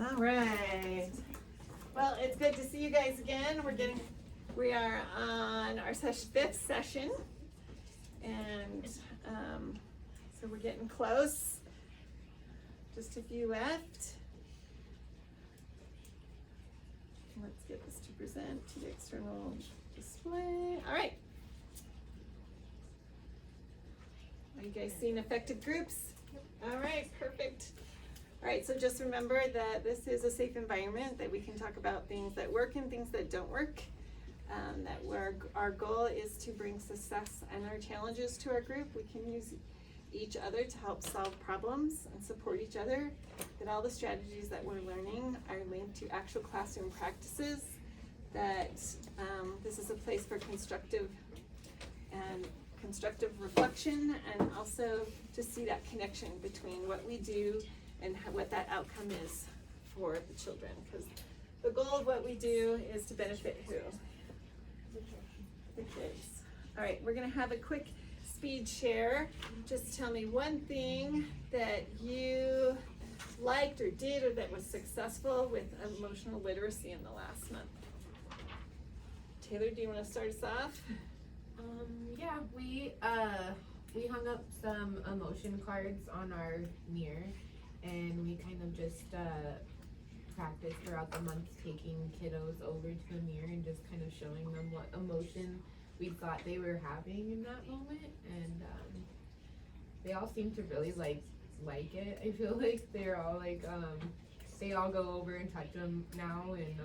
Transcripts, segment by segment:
All right. Well, it's good to see you guys again. We are on our fifth session, and so we're getting close. Just a few left. Let's get this to present to the external display. All right. Are you guys seeing affected groups? Yep. All right, perfect. All right, so just remember that this is a safe environment, that we can talk about things that work and things that don't work. Our goal is to bring success and our challenges to our group. We can use each other to help solve problems and support each other. That all the strategies that we're learning are linked to actual classroom practices. That this is a place for constructive reflection, and also to see that connection between what we do and what that outcome is for the children. Because the goal of what we do is to benefit who? The kids. All right, we're gonna have a quick speed share. Just tell me one thing that you liked or did or that was successful with emotional literacy in the last month. Taylor, do you want to start us off? Yeah, we hung up some emotion cards on our mirror, and we kind of just practiced throughout the month taking kiddos over to a mirror and just kind of showing them what emotion we thought they were having in that moment, and they all seem to really like it. I feel like they're all like they all go over and touch them now, and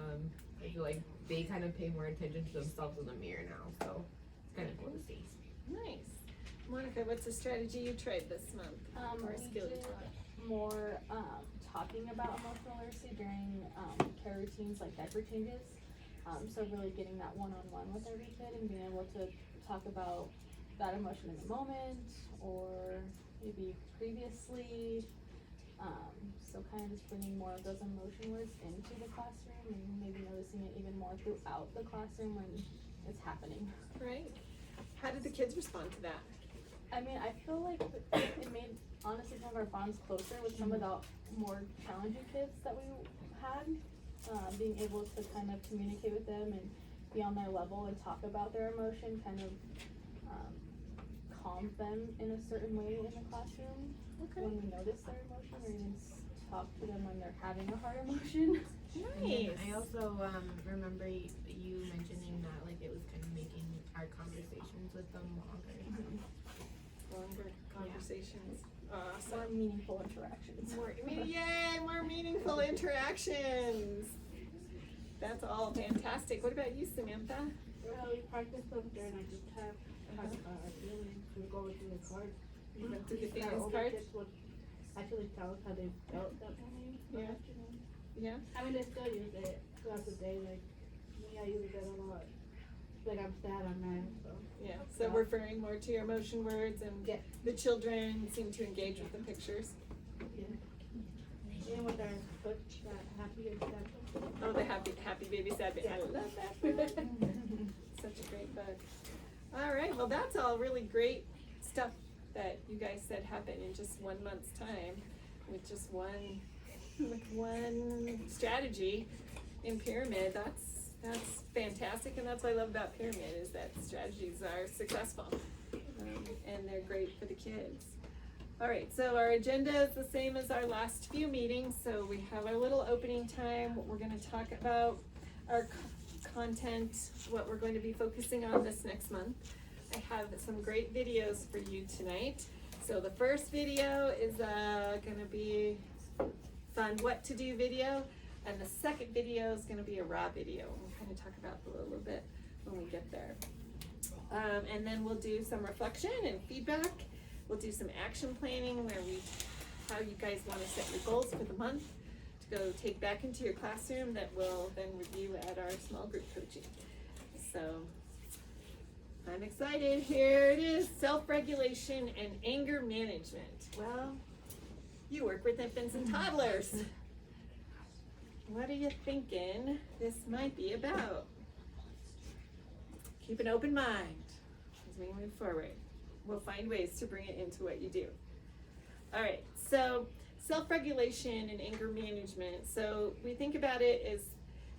I feel like they kind of pay more attention to themselves in the mirror now, so it's kind of cool to see. Nice. Monica, what's a strategy you tried this month? Or a skill you taught? More talking about emotional literacy during care routines like diaper changes. So really getting that one-on-one with every kid and being able to talk about that emotion in the moment or maybe previously. So kind of just bringing more of those emotion words into the classroom and maybe noticing it even more throughout the classroom when it's happening. Right. How did the kids respond to that? I mean, I feel like it made, honestly, some of our bonds closer with some of the more challenging kids that we had. Being able to kind of communicate with them and be on their level and talk about their emotion kind of calmed them in a certain way in the classroom. Okay. When we notice their emotion, or even talk to them when they're having a hard emotion. Nice. I also remember you mentioning that like it was kind of making our conversations with them longer. Longer conversations. Awesome. More meaningful interactions. Yay, more meaningful interactions. That's all fantastic. What about you, Samantha? Well, we practiced them during like the time to go through the cards. You went through the Our feelings older cards? kids would actually tell us how they felt that morning. Yeah. Afternoon. Yeah. I mean, they still use it throughout the day. Like me, I use it a lot. Like I'm sad, I'm mad. So Yeah. So referring more to your emotion words, and yeah, the children seem to engage with the pictures. yeah. And with our book, happy and sad. Oh, the happy baby sad baby. I love that book. Such a great book. All right. Well, that's all really great stuff that you guys said happened in just 1 month's time, with just one strategy in Pyramid. That's fantastic, and that's what I love about Pyramid, is that strategies are successful, and they're great for the kids. All right, so our agenda is the same as our last few meetings. So we have our little opening time. We're going to talk about our content, what we're going to be focusing on this next month. I have some great videos for you tonight. So the first video is going to be fun what to do video, and the second video is going to be a raw video. We'll kind of talk about it a little bit when we get there. And then we'll do some reflection and feedback. We'll do some action planning how you guys want to set your goals for the month to go take back into your classroom that we'll then review at our small group coaching. So I'm excited. Here it is, self-regulation and anger management. Well, you work with infants and toddlers. What are you thinking this might be about? Keep an open mind as we move forward. We'll find ways to bring it into what you do. All right, so self-regulation and anger management. So we think about it as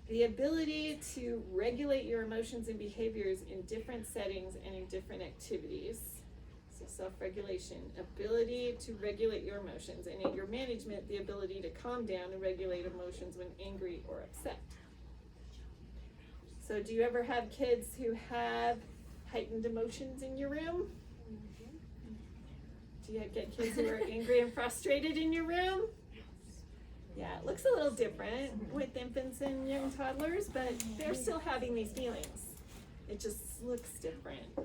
the ability to regulate your emotions and behaviors in different settings and in different activities. So self-regulation, ability to regulate your emotions, and anger management, the ability to calm down and regulate emotions when angry or upset. So do you ever have kids who have heightened emotions in your room? Do you get kids who are angry and frustrated in your room? Yeah, it looks a little different with infants and young toddlers, but they're still having these feelings. It just looks different.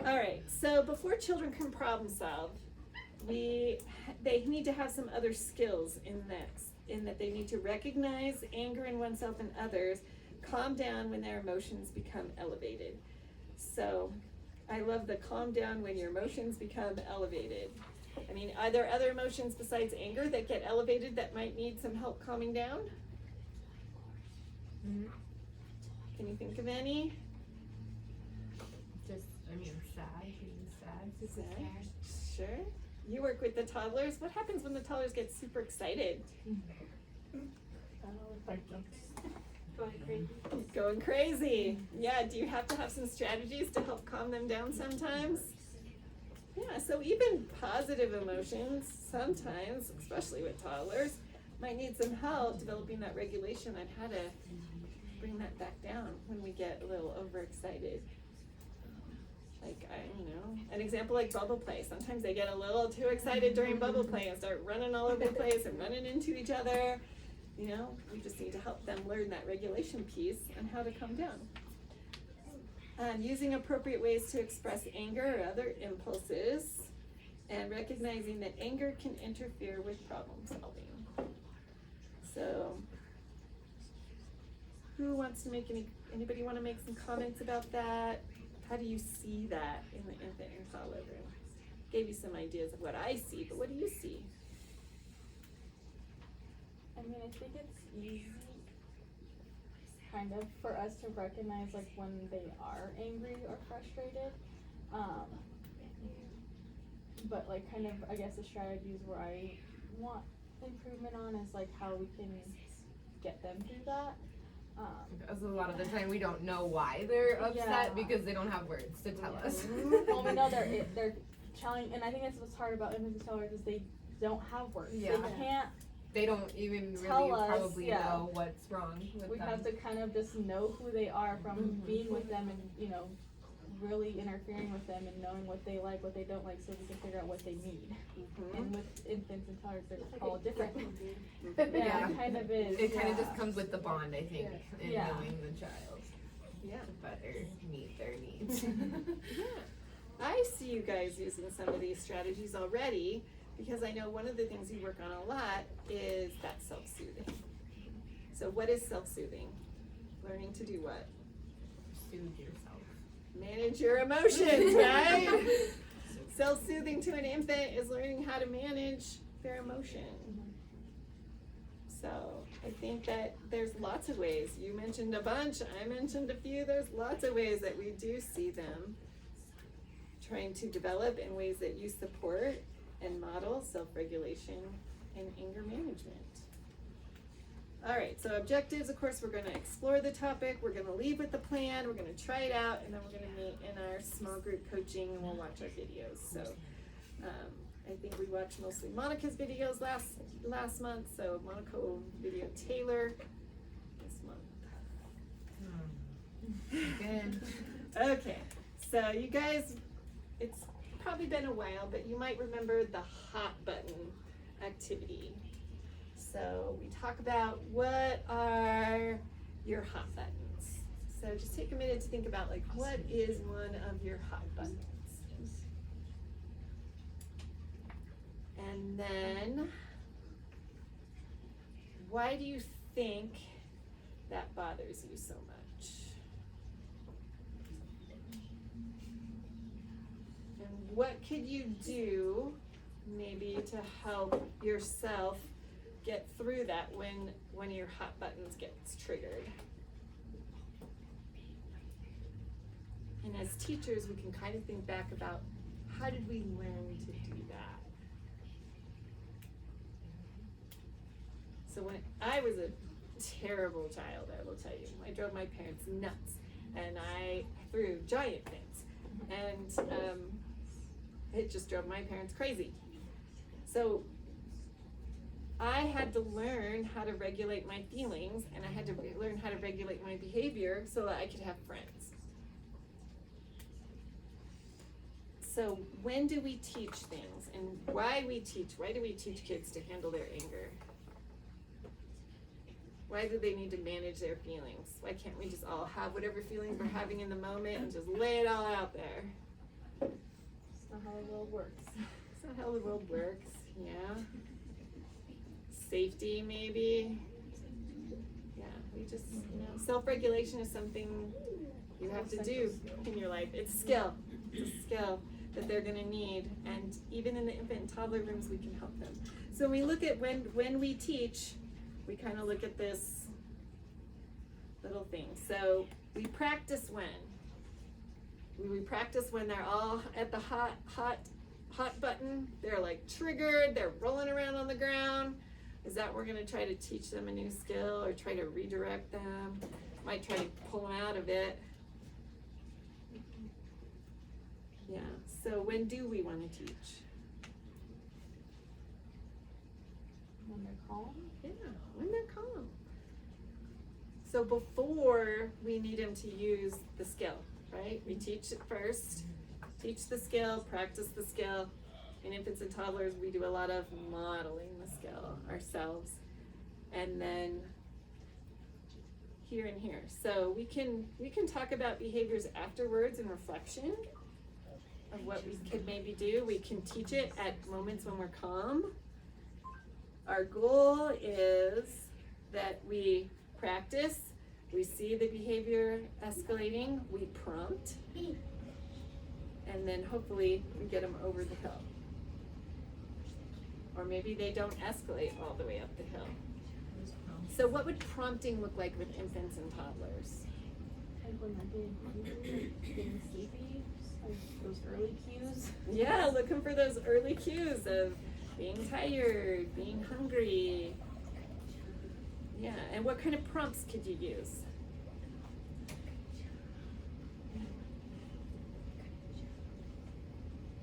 All right, so before children can problem solve, they need to have some other skills in that they need to recognize anger in oneself and others, calm down when their emotions become elevated. So I love the calm down when your emotions become elevated. I mean, are there other emotions besides anger that get elevated that might need some help calming down? Mhm. Can you think of any? Just, I mean, sad, being sad, super Sad. sad. Sure. You work with the toddlers. What happens when the toddlers get super excited? Going crazy. Going crazy. Yeah, do you have to have some strategies to help calm them down sometimes? Yeah, so even positive emotions sometimes, especially with toddlers, might need some help developing that regulation on how to bring that back down when we get a little overexcited. Like, an example like bubble play. Sometimes they get a little too excited during bubble play and start running all over the place and running into each other. You know, we just need to help them learn that regulation piece and how to calm down. Using appropriate ways to express anger or other impulses, and recognizing that anger can interfere with problem solving. So, anybody want to make some comments about that? How do you see that in the infant and toddler room? Gave you some ideas of what I see, but what do you see? I mean, I think it's easy, kind of, for us to recognize, like, when they are angry or frustrated. But, like, kind of, I guess the strategies where I want improvement on is, like, how we can get them through that. Because a lot of the time we don't know why they're upset Yeah. because they don't have words to tell us. Well, we know they're challenging, and I think that's what's hard about infants and toddlers is they don't have words. Yeah. They can't. They don't even really Tell us, probably yeah. know what's wrong with We them. have to kind of just know who they are from Mhm. being with them and, really interfering with them and knowing what they like, what they don't like, so we can figure out what they need. And with infants and toddlers, they're all different. Yeah, Yeah. it kind of is. It kind of yeah. just comes with the bond, I think, in Yeah. knowing the child Yeah. to better meet their needs. Yeah. I see you guys using some of these strategies already, because I know one of the things you work on a lot is that self-soothing. So what is self-soothing? Learning to do what? Soothe yourself. Manage your emotions, right? Self-soothing to an infant is learning how to manage their emotion. So I think that there's lots of ways. You mentioned a bunch, I mentioned a few. There's lots of ways that we do see them trying to develop in ways that you support and model self-regulation and anger management. All right, so objectives, of course, we're gonna explore the topic, we're gonna leave with the plan, we're gonna try it out, and then we're gonna meet in our small group coaching and we'll watch our videos. So I think we watched mostly Monica's videos last month, so Monica will video Taylor this month. Good. Okay, so you guys, it's probably been a while, but you might remember the hot button activity. So we talk about what are your hot buttons. So just take a minute to think about, like, what is one of your hot buttons? And then why do you think that bothers you so much? And what could you do maybe to help yourself get through that when your hot buttons gets triggered? And as teachers, we can kind of think back about how did we learn to do that? So when I was a terrible child, I will tell you, I drove my parents nuts, and I threw giant things, and it just drove my parents crazy. So I had to learn how to regulate my feelings, and I had to learn how to regulate my behavior so that I could have friends. So when do we teach things, and why do we teach kids to handle their anger? Why do they need to manage their feelings? Why can't we just all have whatever feelings we're having in the moment and just lay it all out there? That's not how the world works. That's not how the world works, yeah. Safety, maybe. Yeah, we just, self-regulation is something you have to do in your life. It's a skill. It's a skill that they're gonna need. And even in the infant and toddler rooms, we can help them. So we look at when we teach, we kind of look at this little thing. So we practice when? We practice when they're all at the hot button. They're like triggered, they're rolling around on the ground. Is that we're gonna try to teach them a new skill or try to redirect them? Might try to pull them out of it. Yeah, so when do we wanna teach? When they're calm. Yeah, when they're calm. So before we need them to use the skill, right? We teach it first, teach the skill, practice the skill. In infants and toddlers, we do a lot of modeling the skill ourselves. And then here and here. So we can talk about behaviors afterwards and reflection of what we could maybe do. We can teach it at moments when we're calm. Our goal is that we practice, we see the behavior escalating, we prompt, and then hopefully we get them over the hill. Or maybe they don't escalate all the way up the hill. So what would prompting look like with infants and toddlers? Like when they're getting hungry, getting sleepy, like those early cues. Yeah, looking for those early cues of being tired, being hungry. Yeah, and what kind of prompts could you use?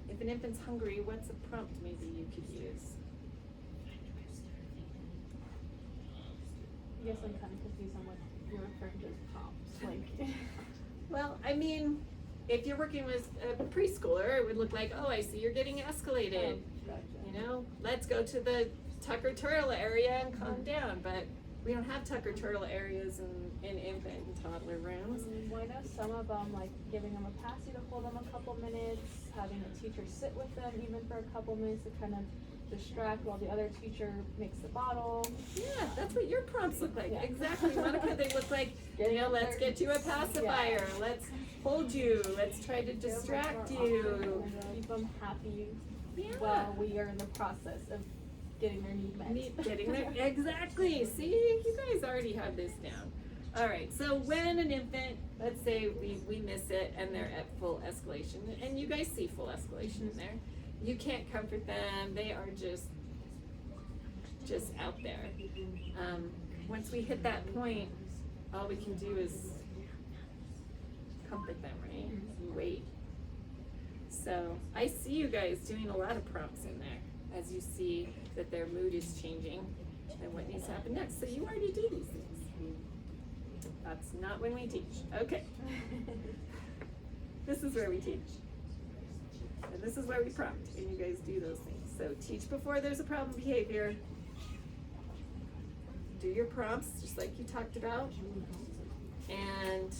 If an infant's hungry, what's a prompt maybe you could use? I guess I'm kind of confused on what you're referring to as prompts. Like, Well, I mean, if you're working with a preschooler, it would look like, oh, I see you're getting escalated. gotcha. You know, let's go to the Tucker Turtle area and calm down. But we don't have Tucker Turtle areas in infant and toddler rooms. Why not some of them, like giving them a passy to hold them a couple minutes, having a teacher sit with them even for a couple minutes to kind of distract while the other teacher makes the bottle. Yeah, that's what your prompts look like. Yeah. Exactly, Monica. They look like, let's get you a pacifier. Yeah. Let's hold you. Let's try to distract you. Keep them happy Yeah. while we are in the process of getting their need met. Getting there. Exactly. See, you guys already have this down. All right, so when an infant, let's say we miss it and they're at full escalation, and you guys see full escalation in there, you can't comfort them. They are just out there. Once we hit that point, all we can do is comfort them, right? And wait. So I see you guys doing a lot of prompts in there as you see that their mood is changing and what needs to happen next. So you already do these things. That's not when we teach. Okay. This is where we teach. And this is where we prompt, and you guys do those things. So teach before there's a problem behavior. Do your prompts, just like you talked about. And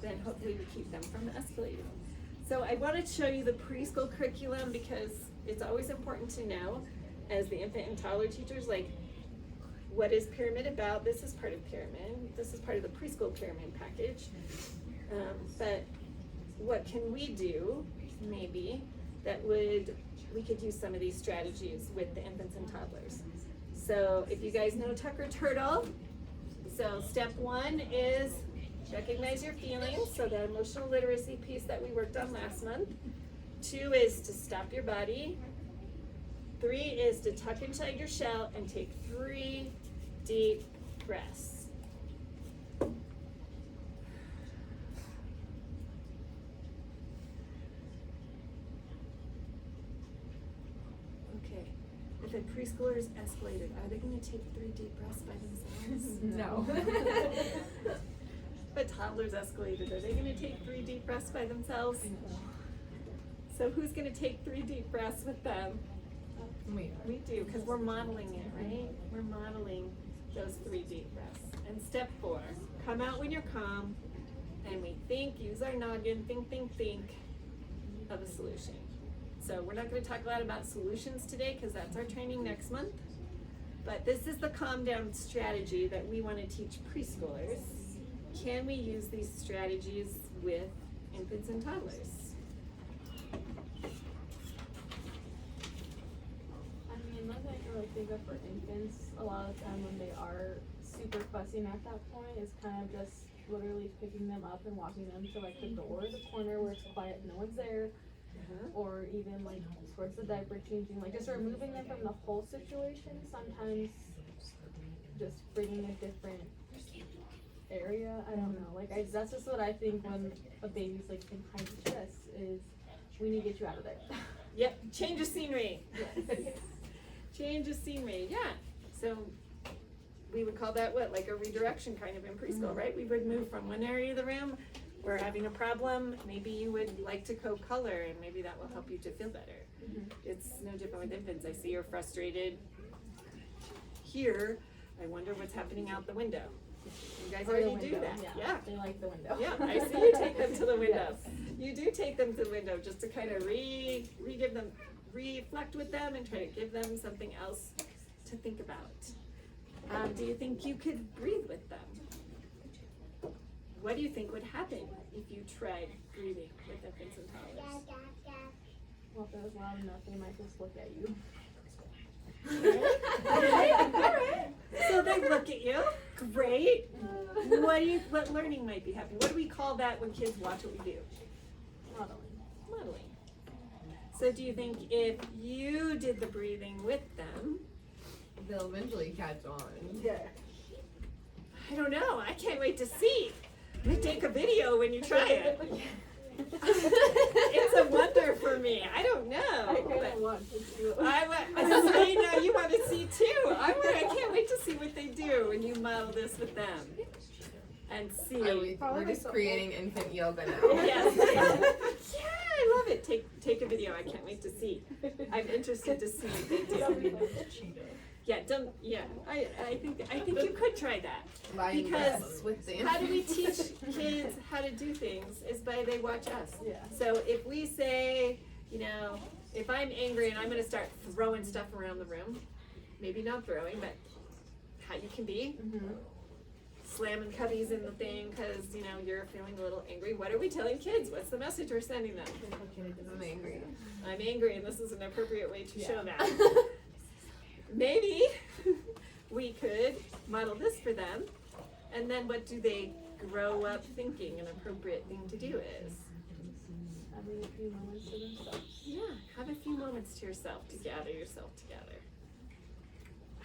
then hopefully we keep them from escalating. So I want to show you the preschool curriculum because it's always important to know as the infant and toddler teachers, like, what is Pyramid about? This is part of Pyramid. This is part of the preschool Pyramid package. But what can we do, maybe, that we could use some of these strategies with the infants and toddlers. So if you guys know Tucker Turtle, so step 1 is recognize your feelings, so the emotional literacy piece that we worked on last month. 2 is to stop your body. 3 is to tuck inside your shell and take 3 deep breaths. Okay, if a preschooler is escalated, are they gonna take 3 deep breaths by themselves? No. If a toddler's escalated, are they gonna take 3 deep breaths by themselves? So who's gonna take 3 deep breaths with them? We do, because we're modeling it, right? We're modeling those 3 deep breaths. And step 4, come out when you're calm, and we think, use our noggin, think of a solution. So we're not gonna talk a lot about solutions today, because that's our training next month. But this is the calm down strategy that we wanna teach preschoolers. Can we use these strategies with infants and toddlers? I mean, one thing I can really think of for infants, a lot of the time when they are super fussing at that point, is kind of just literally picking them up and walking them to like the door, the corner where it's quiet, no one's there, or even like towards the diaper changing, like just removing them from the whole situation. Sometimes just bringing a different area, I don't know, like that's just what I think when a baby's like in high distress is, we need to get you out of there. Yep, change of scenery. Yes. Change of scenery, yeah. So we would call that what, like a redirection kind of in preschool, right? We would move from one area of the room, we're having a problem, maybe you would like to co-color and maybe that will help you to feel better. It's no different with infants. I see you're frustrated here, I wonder what's happening out the window. You guys Or the already do window, that, yeah. They like the window. Yeah, I see you take them to the window. You do take them to the window just to kind of re-give them, reflect with them and try to give them something else to think about. Do you think you could breathe with them? What do you think would happen if you tried breathing with infants and toddlers? Well, if it was loud enough, they might just look at you. Alright. So they look at you. Great. What learning might be happening? What do we call that when kids watch what we do? Modeling. Modeling. So do you think if you did the breathing with them, They'll eventually catch on. Yeah. I don't know, I can't wait to see. We take a video when you try it. It's a wonder for me. I don't know. I kind but of want to see what. I know you want to see too. I can't wait to see what they do when you model this with them and see. We're just creating infant yoga now. Yes. Yeah, I love it. Take a video. I can't wait to see. I'm interested to see what they do. Yeah, I think you could try that. Lying Because breaths with the how do we infant. teach kids how to do things is by they watch us. Yeah. So if we say, if I'm angry and I'm gonna start throwing stuff around the room, maybe not throwing, but how you can be, slamming cubbies in the thing because, you're feeling a little angry. What are we telling kids? What's the message we're sending them? I'm angry. I'm angry and this is an appropriate way to show that. Maybe we could model this for them, and then what do they grow up thinking an appropriate thing to do is? Having a few moments to themselves. Yeah, have a few moments to yourself to gather yourself together.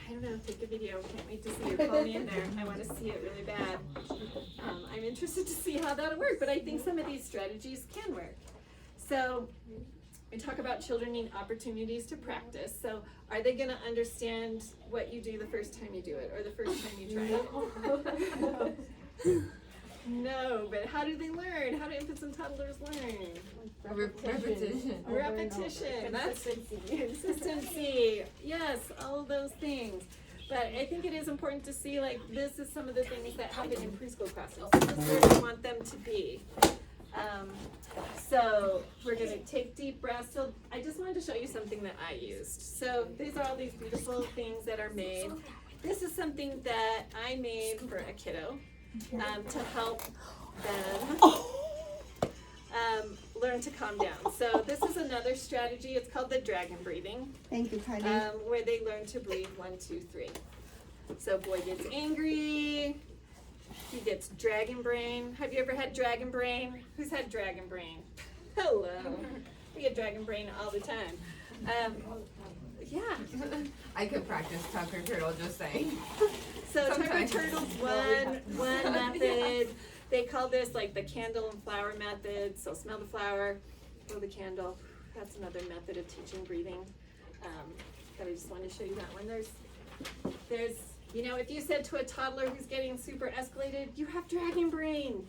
I don't know, take a video, can't wait to see you, call me in there, I wanna see it really bad. I'm interested to see how that'll work, but I think some of these strategies can work. So, we talk about children need opportunities to practice, so are they gonna understand what you do the first time you do it, or the first time you try it? No, but how do they learn? How do infants and toddlers learn? Repetition. Repetition, that's consistency, yes, all of those things. But I think it is important to see, this is some of the things that happen in preschool classes. This is where we want them to be. So we're gonna take deep breaths. So I just wanted to show you something that I used. So these are all these beautiful things that are made. This is something that I made for a kiddo to help them learn to calm down. So this is another strategy. It's called the dragon breathing. Thank you, Heidi. Where they learn to breathe 1, 2, 3. So boy gets angry. He gets dragon brain. Have you ever had dragon brain? Who's had dragon brain? Hello. We get dragon brain all the time. Yeah. I could practice Tucker Turtle, just saying. so Tiger Sometimes. Turtle's one method. They call this like the candle and flower method. So smell the flower, blow the candle. That's another method of teaching breathing. But I just wanted to show you that one. There's, you know, if you said to a toddler who's getting super escalated, you have dragon brain.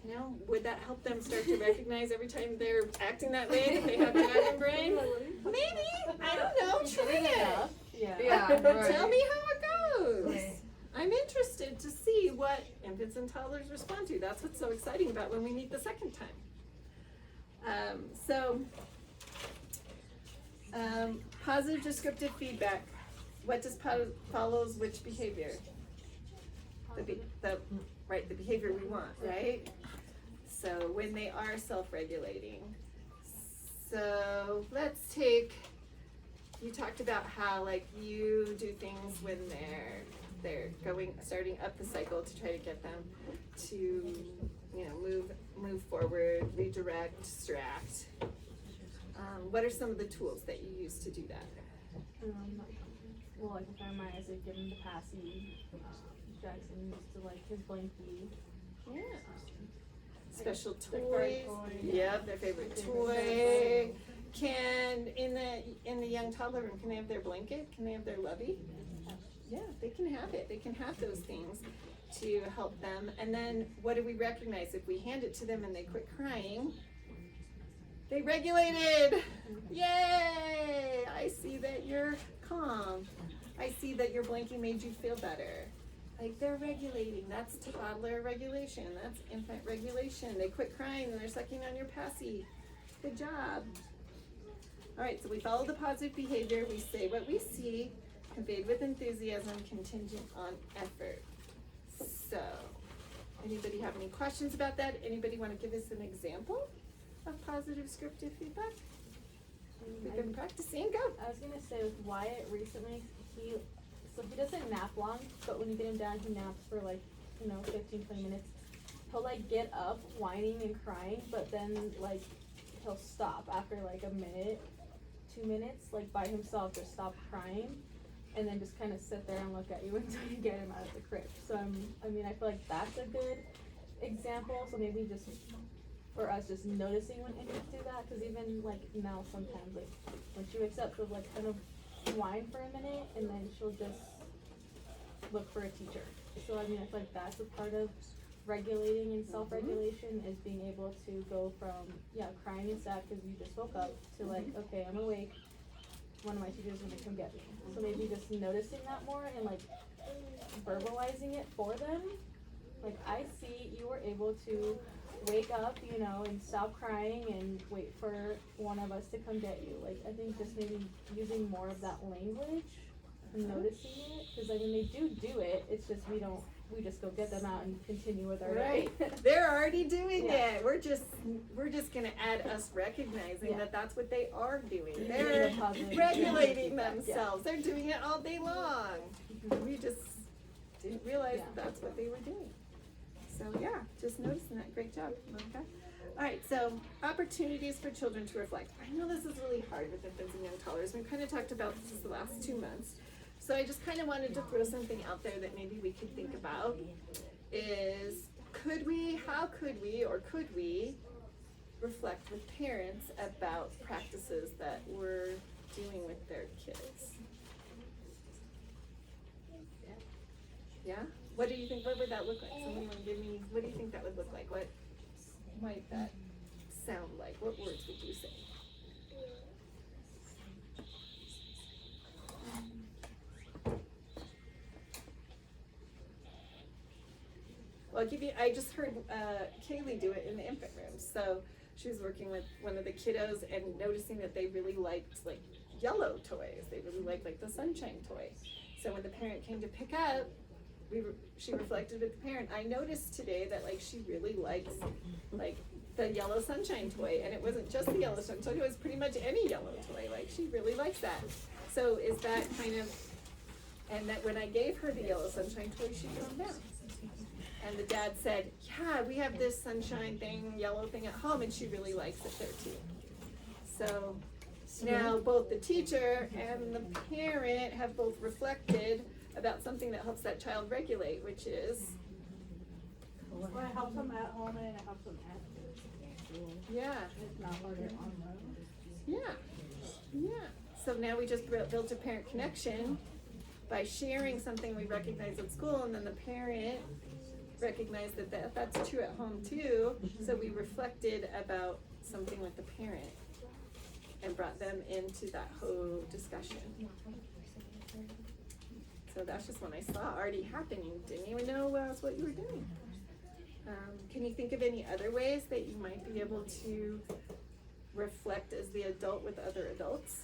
You know, would that help them start to recognize every time they're acting that way that they have dragon brain? Maybe. I don't know. Try it. Yeah. Yeah, Tell right. me how it goes. Right. I'm interested to see what infants and toddlers respond to. That's what's so exciting about when we meet the second time. Positive descriptive feedback. What does follows which behavior? The behavior we want, right? So when they are self-regulating. So let's take, you talked about how like you do things when they're starting up the cycle to try to get them to, you know, move forward, redirect, distract. What are some of the tools that you use to do that? Well, like if I'm I said, give him the passy. Jackson used to like his blankie. Yeah. Special Their favorite toys. toy. Yep, their favorite Favorite toy. Can in the young toddler room, can they have their blanket? Can they have their lovey? Yeah, they can have it. They can have those things to help them. And then what do we recognize? If we hand it to them and they quit crying, they regulated. Yay! I see that you're calm. I see that your blankie made you feel better. Like they're regulating. That's toddler regulation. That's infant regulation. They quit crying and they're sucking on your passy. Good job. All right, so we follow the positive behavior. We say what we see, conveyed with enthusiasm, contingent on effort. So, anybody have any questions about that? Anybody want to give us an example of positive scriptive feedback? We've been practicing. Go. I was gonna say with Wyatt recently, he doesn't nap long, but when you get him down, he naps for like, 15-20 minutes. He'll like get up whining and crying, but then like he'll stop after like a minute, 2 minutes, like by himself, just stop crying, and then just kind of sit there and look at you until you get him out of the crib. So I feel like that's a good example. So maybe just for us, just noticing when infants do that, because even like now sometimes like when she wakes up, she'll like kind of whine for a minute, and then she'll just look for a teacher. So I feel like that's a part of regulating and self-regulation is being able to go from crying and sad because you just woke up to like, okay, I'm awake, one of my teachers is gonna come get me. So maybe just noticing that more and like verbalizing it for them. Like, I see you were able to wake up, and stop crying and wait for one of us to come get you. Like, I think just maybe using more of that language and noticing it, because they do it, it's just we just go get them out and continue with our day. Right. They're already doing Yeah. it. We're just gonna add us recognizing Yeah. that that's what they are doing. Using They're the positive regulating feedback, themselves. They're doing it all day long. We just didn't realize Yeah. that's what they were doing. So yeah, just noticing that. Great job, Monica. All right, so opportunities for children to reflect. I know this is really hard with infants and young toddlers. We've kind of talked about this the last 2 months. So I just kind of wanted to throw something out there that maybe we could think about is could we reflect with parents about practices that we're doing with their kids? Yeah? What do you think, what would that look like? Somebody want to give me, what do you think that would look like? What might that sound like? What words would you say? Well, I just heard Kaylee do it in the infant room. So she was working with one of the kiddos and noticing that they really liked like yellow toys. They really liked like the sunshine toy. So when the parent came to pick up, she reflected with the parent, I noticed today that like she really likes like the yellow sunshine toy, and it wasn't just the yellow sunshine toy, it was pretty much any yellow toy. Like she really likes that. So is that kind of, and that when I gave her the yellow sunshine toy, she calmed down. And the dad said, yeah, we have this sunshine thing, yellow thing at home, and she really likes it there too. So Now, both the teacher and the parent have both reflected about something that helps that child regulate, which is, Well, it helps them at home and it helps them at school. yeah, It's not harder on them. yeah. So now we just built a parent connection by sharing something we recognize at school, and then the parent recognized that that's true at home too. So we reflected about something with the parent and brought them into that whole discussion. So that's just when I saw already happening. Didn't even know that's what you were doing. Can you think of any other ways that you might be able to reflect as the adult with other adults?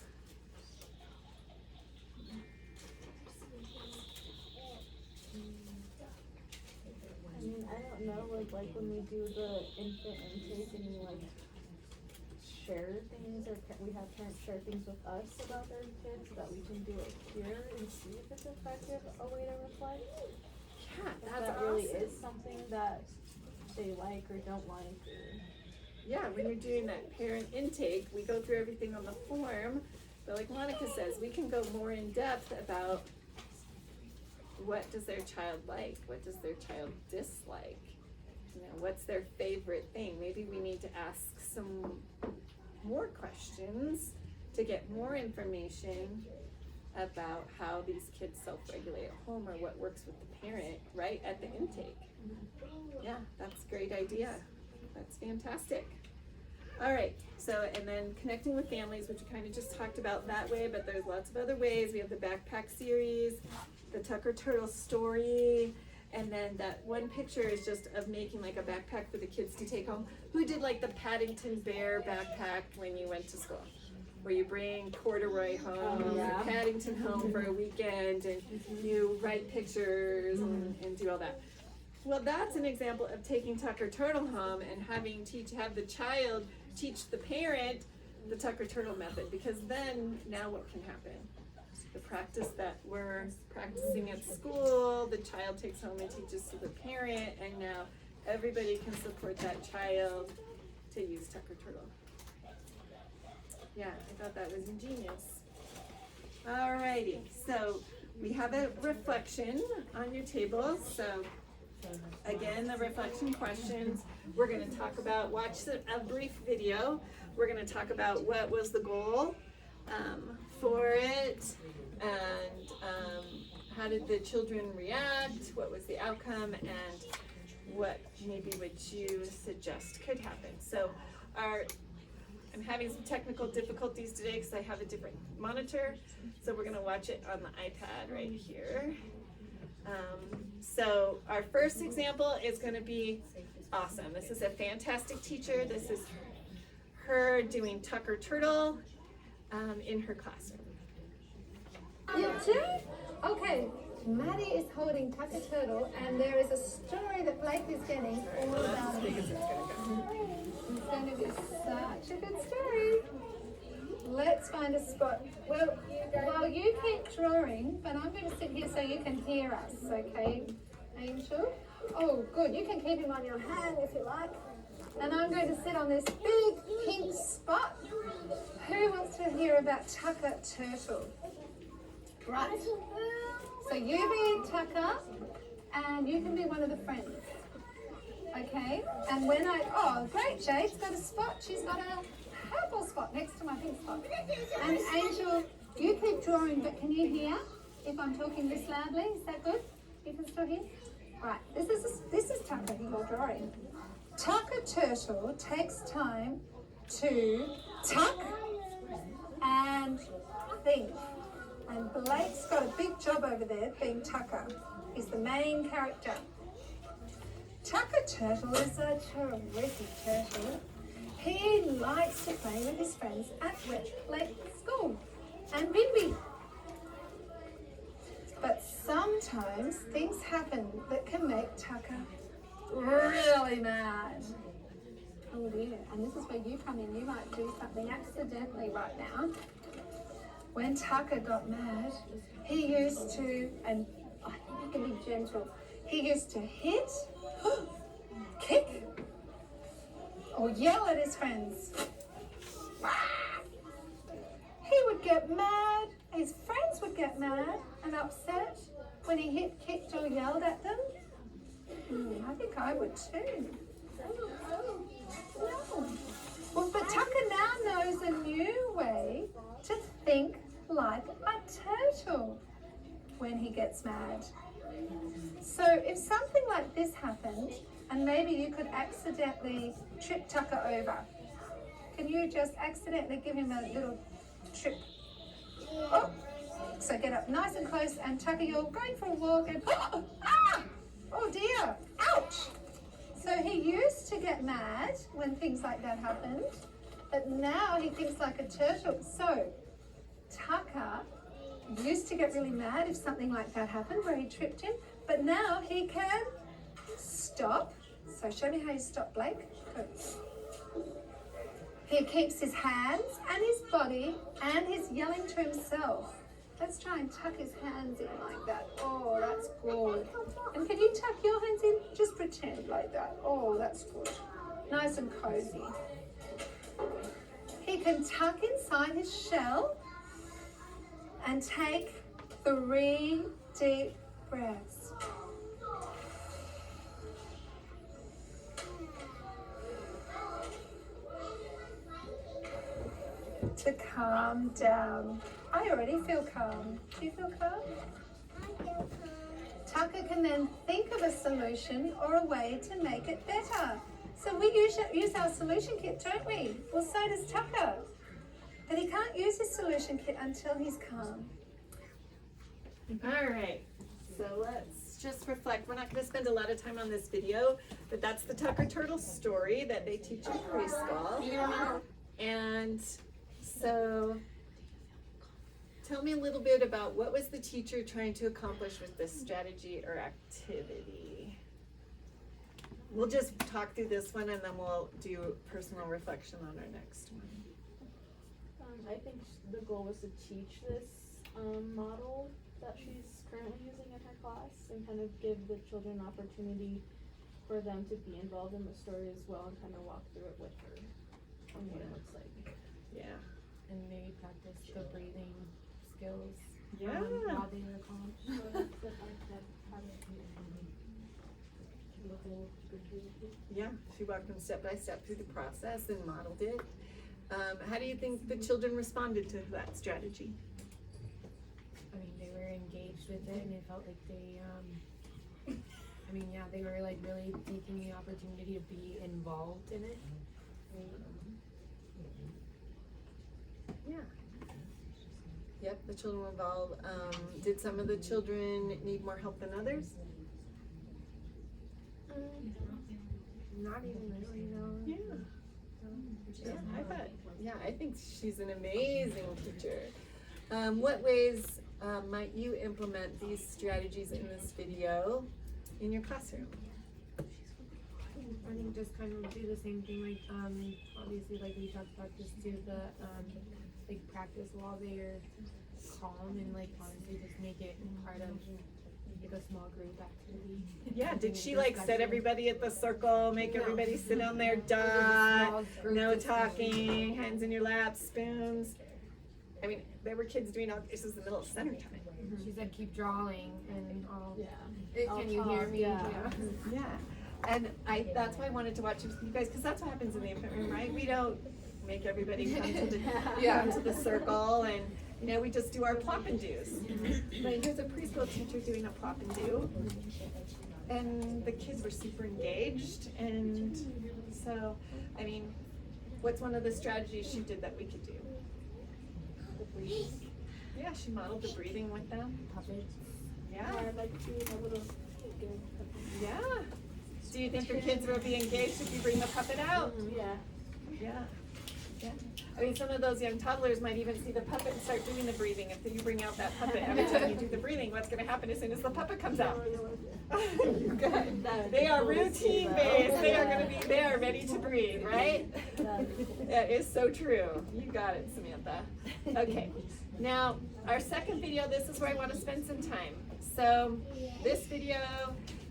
I mean, I don't know, like when we do the infant intake and we like share things, or we have parents share things with us about their kids, so that we can do it here and see if it's effective, a way to reflect. Yeah, If that's that really awesome. is something that they like or don't like, or. Yeah, when you're doing that parent intake, we go through everything on the form, but like Monica says, we can go more in depth about what does their child like, what does their child dislike, you know, what's their favorite thing. Maybe we need to ask some more questions to get more information about how these kids self-regulate at home, or what works with the parent right at the intake. Yeah, that's a great idea. That's fantastic. All right, so, and then connecting with families, which we kind of just talked about that way, but there's lots of other ways. We have the backpack series, the Tucker Turtle story, and then that one picture is just of making like a backpack for the kids to take home. Who did like the Paddington Bear backpack when you went to school? Where you bring corduroy home, Yeah. Paddington home for a weekend, and you write pictures and do all that. Well, that's an example of taking Tucker Turtle home and having have the child teach the parent the Tucker Turtle method, because then now what can happen? The practice that we're practicing at school, the child takes home and teaches to the parent, and now everybody can support that child to use Tucker Turtle. Yeah, I thought that was ingenious. Alrighty, so we have a reflection on your table. So again, the reflection questions, we're gonna talk about, watch a brief video. We're gonna talk about what was the goal for it, and how did the children react, what was the outcome, and what maybe would you suggest could happen. So I'm having some technical difficulties today because I have a different monitor, so we're gonna watch it on the iPad right here. So our first example is gonna be awesome. This is a fantastic teacher. This is her doing Tucker Turtle in her classroom. You too? Okay, Maddie is holding Tucker Turtle, and there is a story that Blake is getting all about it. Because it's gonna go. It's going to be such a good story. Let's find a spot. Well, while you keep drawing, but I'm going to sit here so you can hear us, okay, Angel? Oh, good. You can keep him on your hand if you like. And I'm going to sit on this big pink spot. Who wants to hear about Tucker Turtle? Right. So you be Tucker, and you can be one of the friends. Okay? And when oh, great, Jade's got a spot. She's got a purple spot next to my pink spot. And Angel, you keep drawing, but can you hear if I'm talking this loudly? Is that good? You can still hear? Right. This is Tucker, you're drawing. Tucker Turtle takes time to tuck and think. And Blake's got a big job over there being Tucker. He's the main character. Tucker Turtle is a terrific turtle. He likes to play with his friends at Lake School and Bimby. But sometimes things happen that can make Tucker really mad. Oh dear, and this is where you come in. You might do something accidentally right now. When Tucker got mad, he used to, and I think you can be gentle, he used to hit, kick, or yell at his friends. would get mad, his friends would get mad and upset when he hit, kicked or yelled at them. I think I would too. No. Well, but Tucker now knows a new way to think like a turtle when he gets mad. So if something like this happened, and maybe you could accidentally trip Tucker over, can you just accidentally give him a little trip? Oh, so get up nice and close, and Tucker, you're going for a walk, and oh dear, ouch. So he used to get mad when things like that happened, but now he thinks like a turtle. So Tucker used to get really mad if something like that happened where he tripped him, but now he can stop. So show me how you stop, Blake. Good. He keeps his hands and his body, and he's yelling to himself. Let's try and tuck his hands in like that. Oh, that's good. And can you tuck your hands in? Just pretend like that. Oh, that's good. Nice and cozy. He can tuck inside his shell and take 3 deep breaths. To calm down. I already feel calm. Do you feel calm? Tucker can then think of a solution or a way to make it better. So we use our solution kit, don't we? Well, so does Tucker. But he can't use his solution kit until he's calm. All right, so let's just reflect. We're not going to spend a lot of time on this video, but that's the Tucker Turtle story that they teach in preschool. And so tell me a little bit about what was the teacher trying to accomplish with this strategy or activity? We'll just talk through this one and then we'll do personal reflection on our next one. I think the goal was to teach this model that she's currently using in her class and kind of give the children an opportunity for them to be involved in the story as well and kind of walk through it with her on what it looks like. Yeah. And maybe practice the breathing skills Yeah. while they were calm. Yeah, she walked them step by step through the process and modeled it. How do you think the children responded to that strategy? I mean, they were engaged with it, and it felt like they, they were like really taking the opportunity to be involved in it. Yeah. Yep, the children were involved. Did some of the children need more help than others? Not even really, no. Yeah, I think she's an amazing teacher. What ways might you implement these strategies in this video in your classroom? I think just kind of do the same thing, like obviously, like we talked about, just do the like practice while they're calm, and like honestly just make it part of like a small group activity. Yeah, did she like set everybody at the circle, make everybody sit on their dot, no talking, hands in your lap, spoons? I mean, there were kids doing all, this was the middle of center time. She said keep drawing, and I'll can you hear talk, me? yeah. Yeah, and that's why I wanted to watch you guys, because that's what happens in the infant room, right? We don't make everybody come to the, come to the circle, and we just do our plop and do's. But here's a preschool teacher doing a plop and do, and the kids were super engaged. And so, I mean, what's one of the strategies she did that we could do? The breathing. Yeah, she modeled the breathing with them. Puppets. Yeah. I'd like to be a little good. Yeah. Do you think your kids will be engaged if you bring the puppet out? Yeah. Yeah. Yeah. I mean, some of those young toddlers might even see the puppet and start doing the breathing. If you bring out that puppet every time you do the breathing, what's going to happen as soon as the puppet comes out? Good. They are routine based. They are ready to breathe, right? That is so true. You got it, Samantha. Okay. Now, our second video, this is where I want to spend some time. So, this video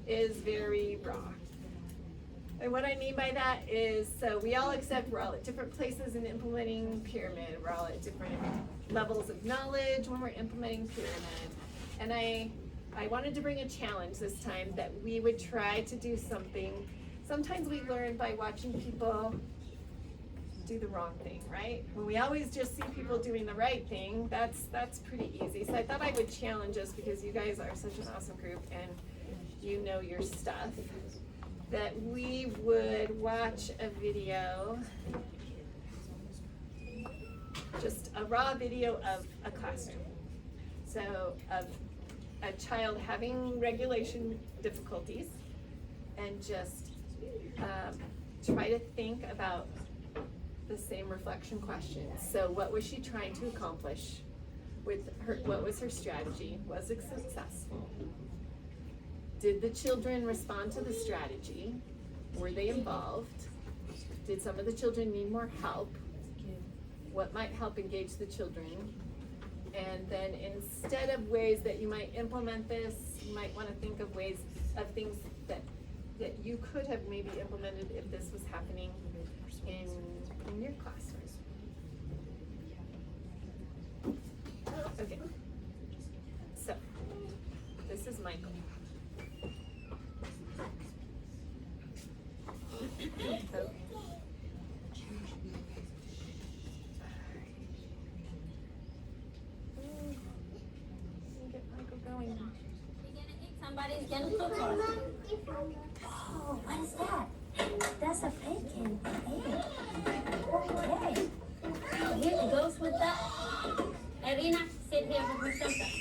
is very raw. And what I mean by that is, so we all accept we're all at different places in implementing pyramid. We're all at different levels of knowledge when we're implementing pyramid. And I wanted to bring a challenge this time that we would try to do something. Sometimes we learn by watching people do the wrong thing, right? When we always just see people doing the right thing, that's pretty easy. So I thought I would challenge us because you guys are such an awesome group and you know your stuff, that we would watch a video, just a raw video of a classroom. So of a child having regulation difficulties and just try to think about the same reflection questions. So what was she trying to accomplish with her, what was her strategy? Was it successful? Did the children respond to the strategy? Were they involved? Did some of the children need more help? What might help engage the children? And then instead of ways that you might implement this, you might want to think of ways of things that you could have maybe implemented if this was happening in your classroom. Okay, so this is Michael. Okay. Get Michael going. Somebody's getting cooked for us. Oh, what is that? That's a bacon egg. Okay. Here it goes with that. Arina, sit here with me sometime.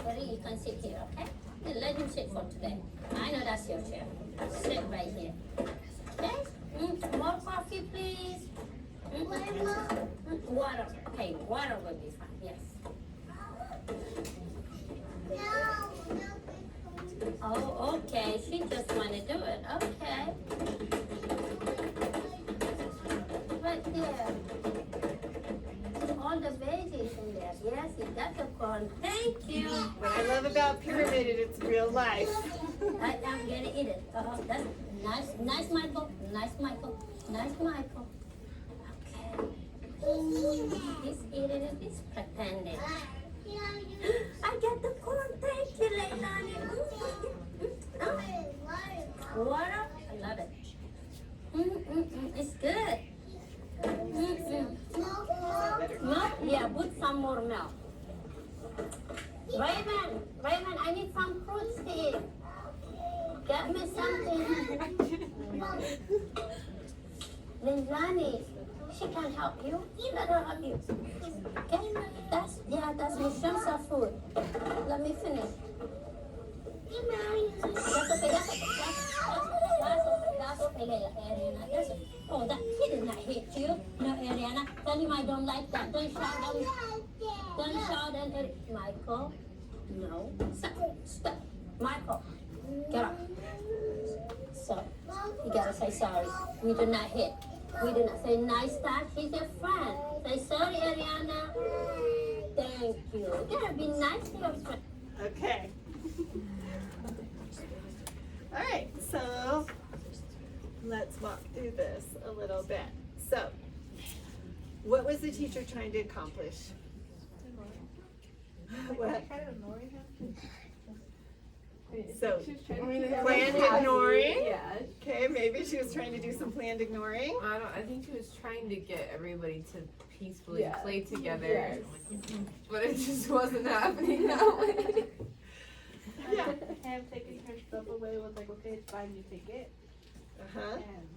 Arina, you can sit here, okay? Let him sit for today. I know that's your chair. Sit right here. Okay? More coffee, please. Water. Okay, water will be fine. Yes. Oh, okay. She just want to do it. Okay. Right there. All the veggies in there. Yes, you got the corn. Thank you. What I love about pyramid is it's real life. I'm gonna eat it. That's nice, nice, Michael. Nice, Michael. Nice, Michael. Okay. He's eating it. He's pretending. I get the corn. Thank you, Leilani. Water. I love it. It's good. Milk? Yeah, put some more milk. Raymond, I need some fruits here. Get me something. Leilani, she can help you. Let her help you. Okay? That's Mishram's food. Let me finish. That's okay. That's okay, Ariana. That's okay. Oh, that he did not hit you. No, Ariana. Tell him I don't like that. Don't shout. Don't shout and Michael. No. Stop. Michael. Get up. So, you gotta say sorry. We do not hit. We do not say nice touch. He's your friend. Say sorry, Ariana. Thank you. You gotta be nice to your friend. Okay. All right, so let's walk through this a little bit. So, what was the teacher trying to accomplish? What? So, planned ignoring? Yeah. Okay, maybe she was trying to do some planned ignoring. I think she was trying to get everybody to peacefully Yeah. play together, Yes. but it just wasn't happening that way. Yeah. Him taking her stuff away was like, okay, it's fine, you take it. Uh-huh. And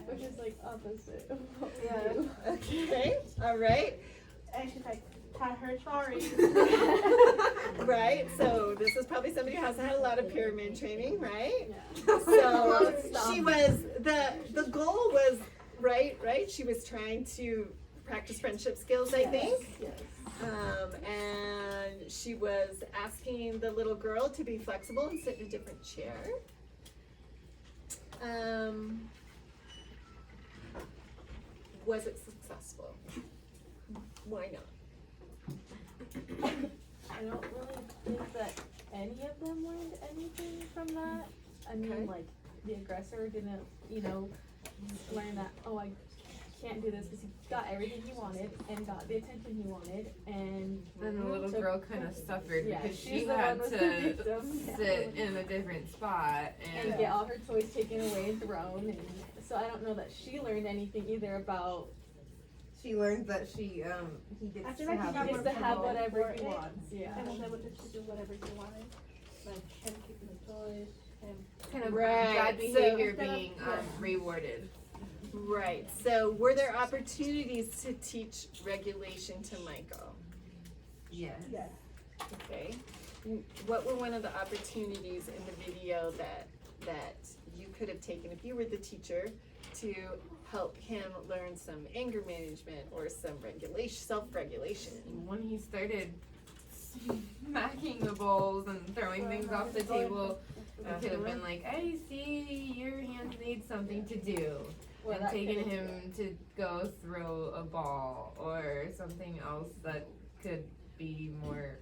which is like opposite of what we Yeah. do. Okay, all right. And she's like, tell her sorry. Right, so this is probably somebody who hasn't had a lot of pyramid training, right? Yeah. So she was, the goal was, right, she was trying to practice friendship skills, I think. Yes. And she was asking the little girl to be flexible and sit in a different chair. Was it successful? Why not? I don't really think that any of them learned anything from that. I mean, Okay. like, the aggressor didn't, learn that, oh, I can't do this because he got everything he wanted and got the attention he wanted, and Then the little So- girl kind of suffered yeah, because she's she the had one with the to victim. Yeah. sit in a different spot And get all her toys taken away and thrown, and so I don't know that she learned anything either about she learned that he gets I feel to like have he gets it. to have control whatever for he it. wants. Yeah. And was able to do whatever he wanted. Like him keeping the toys, him. Kind of Right, bad so- behavior Instead of- being yeah. rewarded. Right, so were there opportunities to teach regulation to Michael? Yes. Yes. Okay. What were one of the opportunities in the video that you could have taken if you were the teacher to help him learn some anger management or some self-regulation? When he started smacking the bowls and throwing things off the table, I could have been like, I see your hands need something to do. Well, And that taking could've- him to go throw a ball or something else that could be more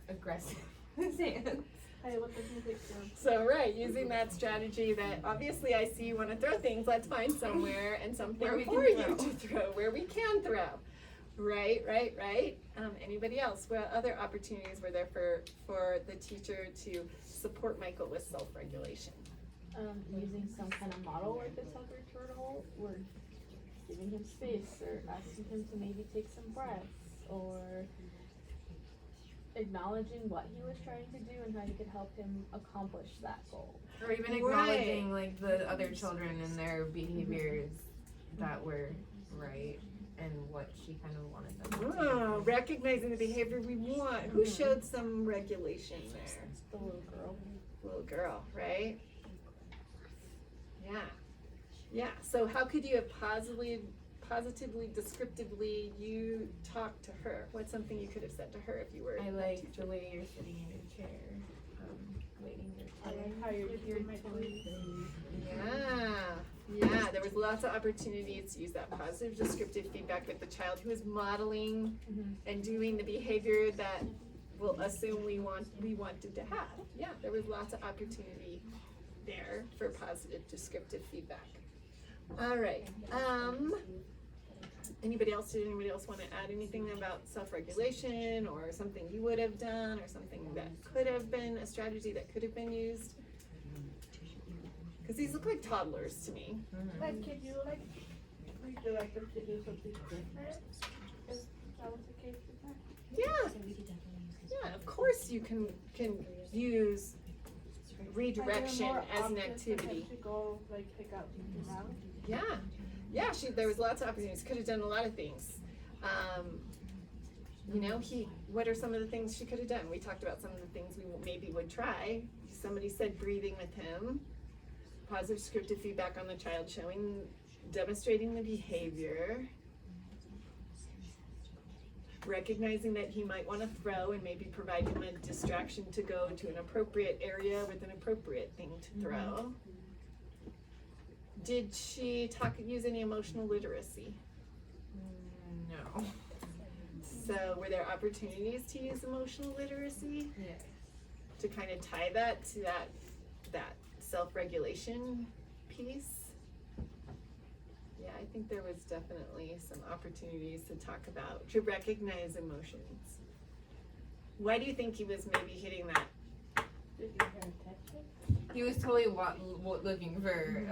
aggressive. His hands. Hey, what does music do? So right, using that strategy that obviously I see you want to throw things, let's find somewhere and something Where we for can you throw. to throw, where we can throw. Right. Anybody else? What other opportunities were there for the teacher to support Michael with self-regulation? Using some kind of model like the Tucker turtle, or giving him space, or asking him to maybe take some breaths, or acknowledging what he was trying to do and how you could help him accomplish that goal. Or even acknowledging like the other children and their behaviors that were right and what she kind of wanted them to do. Oh, recognizing the behavior we want. Who showed some regulation there? The little girl. Little girl, right? Yeah. So how could you have positively, descriptively, you talk to her? What's something you could have said to her if you were I that like teacher? the way you're sitting in your chair, waiting your I turn. like how you're my toys. Yeah, there was lots of opportunities to use that positive descriptive feedback with the child who is modeling and doing the behavior that we'll assume we wanted to have. Yeah, there was lots of opportunity there for positive descriptive feedback. All right. Anybody else? Did anybody else want to add anything about self-regulation or something you would have done or something that could have been a strategy that could have been used? Because these look like toddlers to me. Like, could you like redirect them to do something different? If that was the case with her? Yeah, of course you can use redirection Like, as an more options for him activity. to go like pick out something else. Yeah, there was lots of opportunities. Could have done a lot of things. What are some of the things she could have done? We talked about some of the things we maybe would try. Somebody said breathing with him, positive descriptive feedback on the child, demonstrating the behavior, recognizing that he might want to throw and maybe provide him a distraction to go to an appropriate area with an appropriate thing to throw. Did she use any emotional literacy? No. So were there opportunities to use emotional literacy Yes. to kind of tie that to that self-regulation piece? Yeah, I think there was definitely some opportunities to talk about, to recognize emotions. Why do you think he was maybe hitting that? Did you hear attention? He was totally looking for,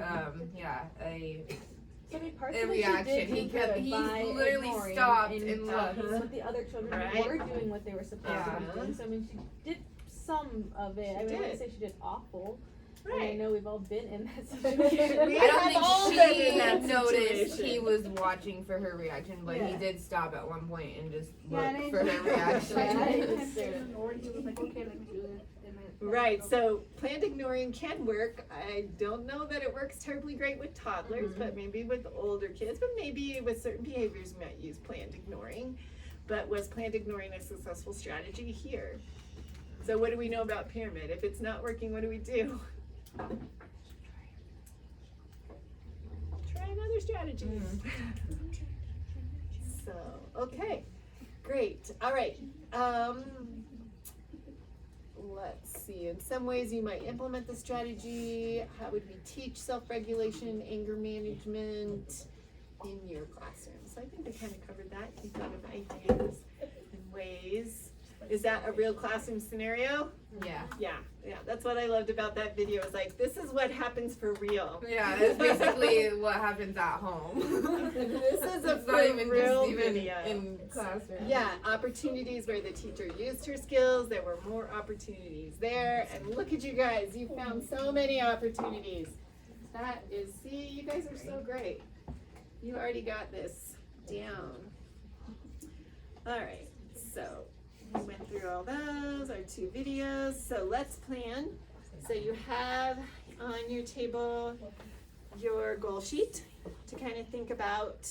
So he a partially reaction. did He do kept, good he by literally ignoring stopped and and talking looked. with the other children Right. who were doing what they were supposed to be Yeah. doing. So I mean, she did some of it. She I wouldn't did. say she did awful. And I Right. know we've all been in that situation. We I have all don't been in think that she noticed situation. he was watching for her reaction, but he Yeah. did stop at one point and just Yeah, look and for I- her reaction. Yeah, I He just stared at ignored, he was like, okay, let me do this. And then- Right, so planned ignoring can work. I don't know that it works terribly great with toddlers, but maybe with older kids, but maybe with certain behaviors we might use planned ignoring. But was planned ignoring a successful strategy here? So what do we know about pyramid? If it's not working, what do we do? Try another strategy. So, okay, great. All right. Let's see, in some ways you might implement the strategy. How would we teach self-regulation, anger management in your classroom? So I think we kind of covered that. You thought of ideas and ways. Is that a real classroom scenario? Yeah. Yeah, that's what I loved about that video. Is like, this is what happens for real. Yeah, it's basically what happens at home. This is a It's not even real just even video. in classroom. Yeah, opportunities where the teacher used her skills. There were more opportunities there. And look at you guys. You found so many opportunities. That is, see, you guys are so great. You already got this down. All right, so we went through all those, our 2 videos. So let's plan. So you have on your table your goal sheet to kind of think about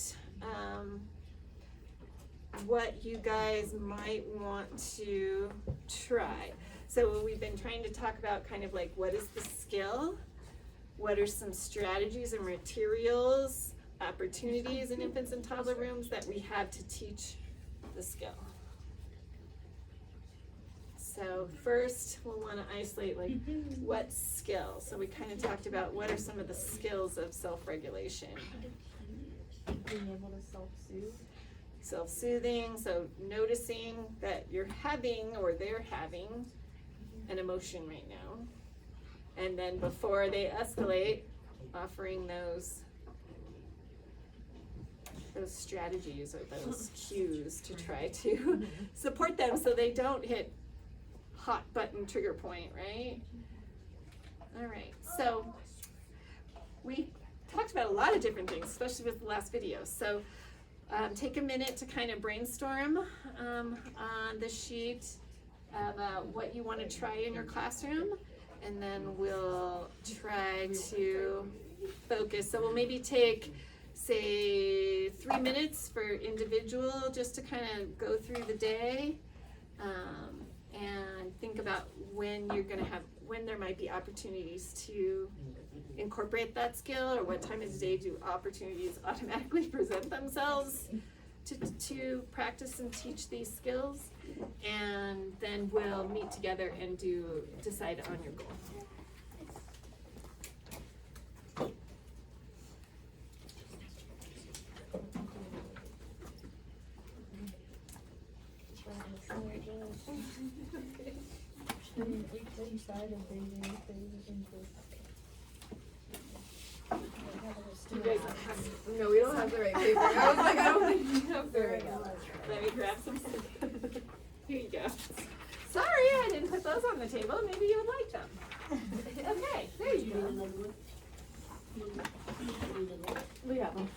what you guys might want to try. So we've been trying to talk about kind of like, what is the skill? What are some strategies and materials, opportunities in infants and toddler rooms that we have to teach the skill? So first, we'll want to isolate like what skills. So we kind of talked about what are some of the skills of self-regulation. Being able to self-soothe. Self-soothing, so noticing that you're having or they're having an emotion right now. And then before they escalate, offering those strategies or those cues to try to support them so they don't hit hot button trigger point, right? All right, so we talked about a lot of different things, especially with the last video. So take a minute to kind of brainstorm on the sheet about what you want to try in your classroom, and then we'll try to focus. So we'll maybe take, say, 3 minutes for individual, just to kind of go through the day and think about when there might be opportunities to incorporate that skill, or what time of the day do opportunities automatically present themselves to practice and teach these skills. And then we'll meet together and decide on your goal. Each side of breathing phases into. You guys don't have, No, we don't have the right paper. I was like, I don't think we have the right let me grab some. Here you go. Sorry, I didn't put those on the table. Maybe you would like them. Okay, there you go. We got them.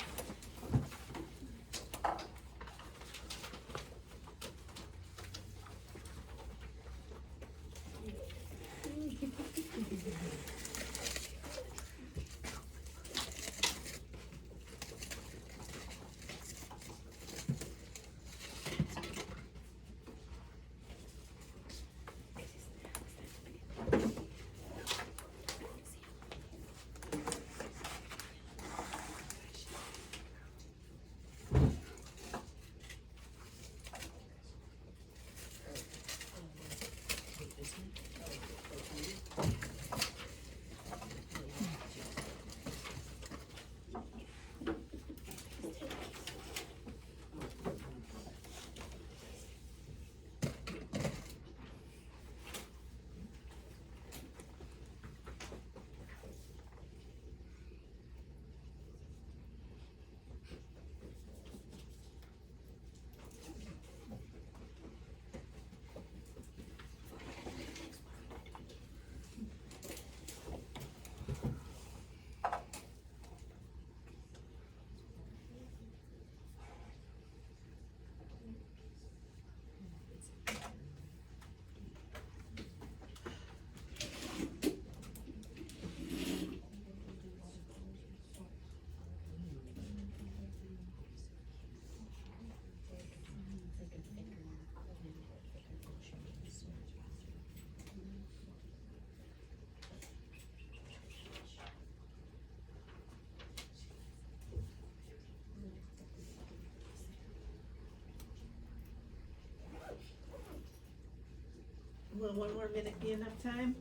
Will 1 more minute be enough time?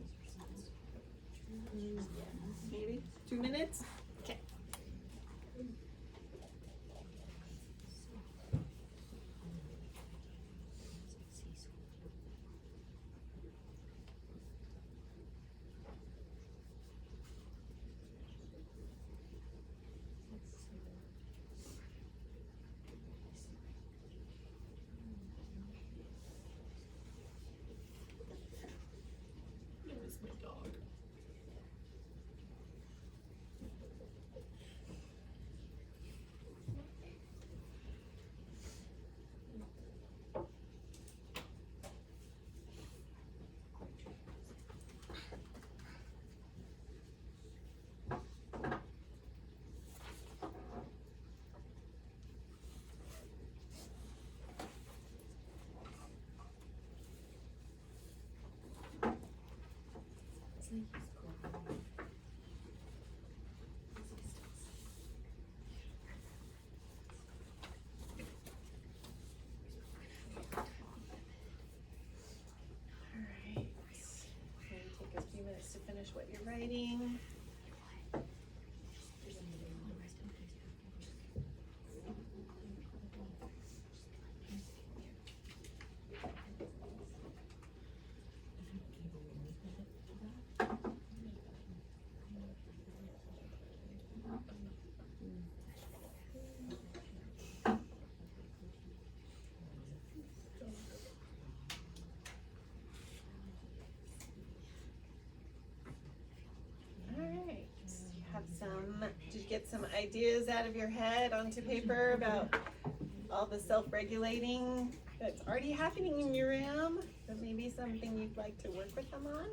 Maybe 2 minutes? Okay. Where's my dog? Alright, take a few minutes to finish what you're writing. Alright, did you get some ideas out of your head onto paper about all the self-regulating that's already happening in your room, but maybe something you'd like to work with them on?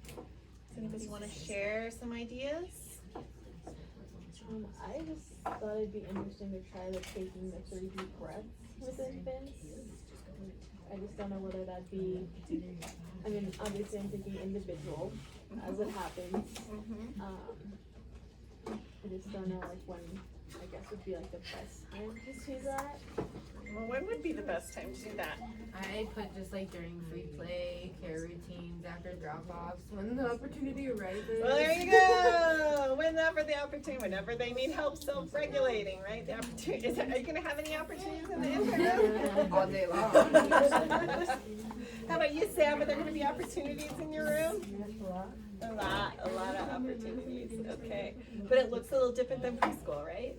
Does anybody want to share some ideas? I just thought it'd be interesting to try taking the 3 deep breaths with infants. I just don't know whether that'd be, I mean, obviously I'm thinking individual as it happens. I just don't know like when, I guess would be like the best time to do that. Well, when would be the best time to do that? I put just like during free play, care routines, after drop-offs, when the opportunity arises. Well, there you go. Whenever the opportunity, whenever they need help self-regulating, right? The opportunity. Are you going to have any opportunities in the infant room? All day long. How about you, Sam? Are there going to be opportunities in your room? A lot of opportunities. Okay, but it looks a little different than preschool, right?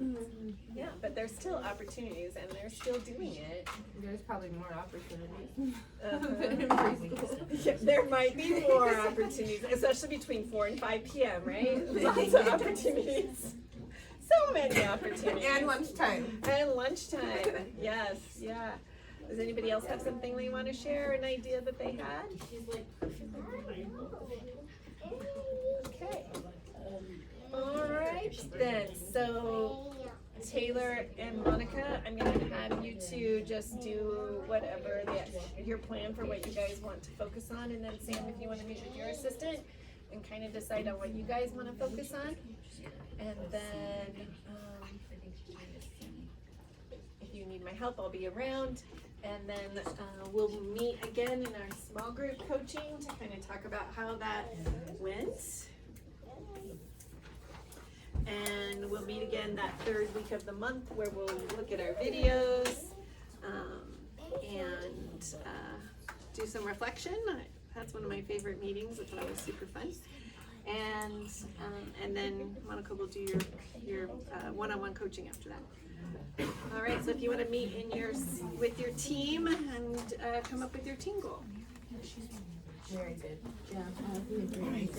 Yeah, but there's still opportunities, and they're still doing it. There's probably more opportunities. Uh-huh. In preschool. Yeah, there might be more opportunities, especially between 4 and 5 p.m., right? Lots of opportunities. So many opportunities. And lunchtime. And lunchtime. Yes, yeah. Does anybody else have something they want to share, an idea that they had? Okay. All right then. So Taylor and Monica, I'm going to have you two just do whatever your plan for what you guys want to focus on, and then Sam, if you want to meet with your assistant and kind of decide on what you guys want to focus on, and then if you need my help, I'll be around. And then we'll meet again in our small group coaching to kind of talk about how that went. And we'll meet again that 3rd week of the month where we'll look at our videos and do some reflection. That's one of my favorite meetings. It's always super fun. And then Monica will do your one-on-one coaching after that. All right, so if you want to meet with your team and come up with your team goal. Very good. Yeah, I agree.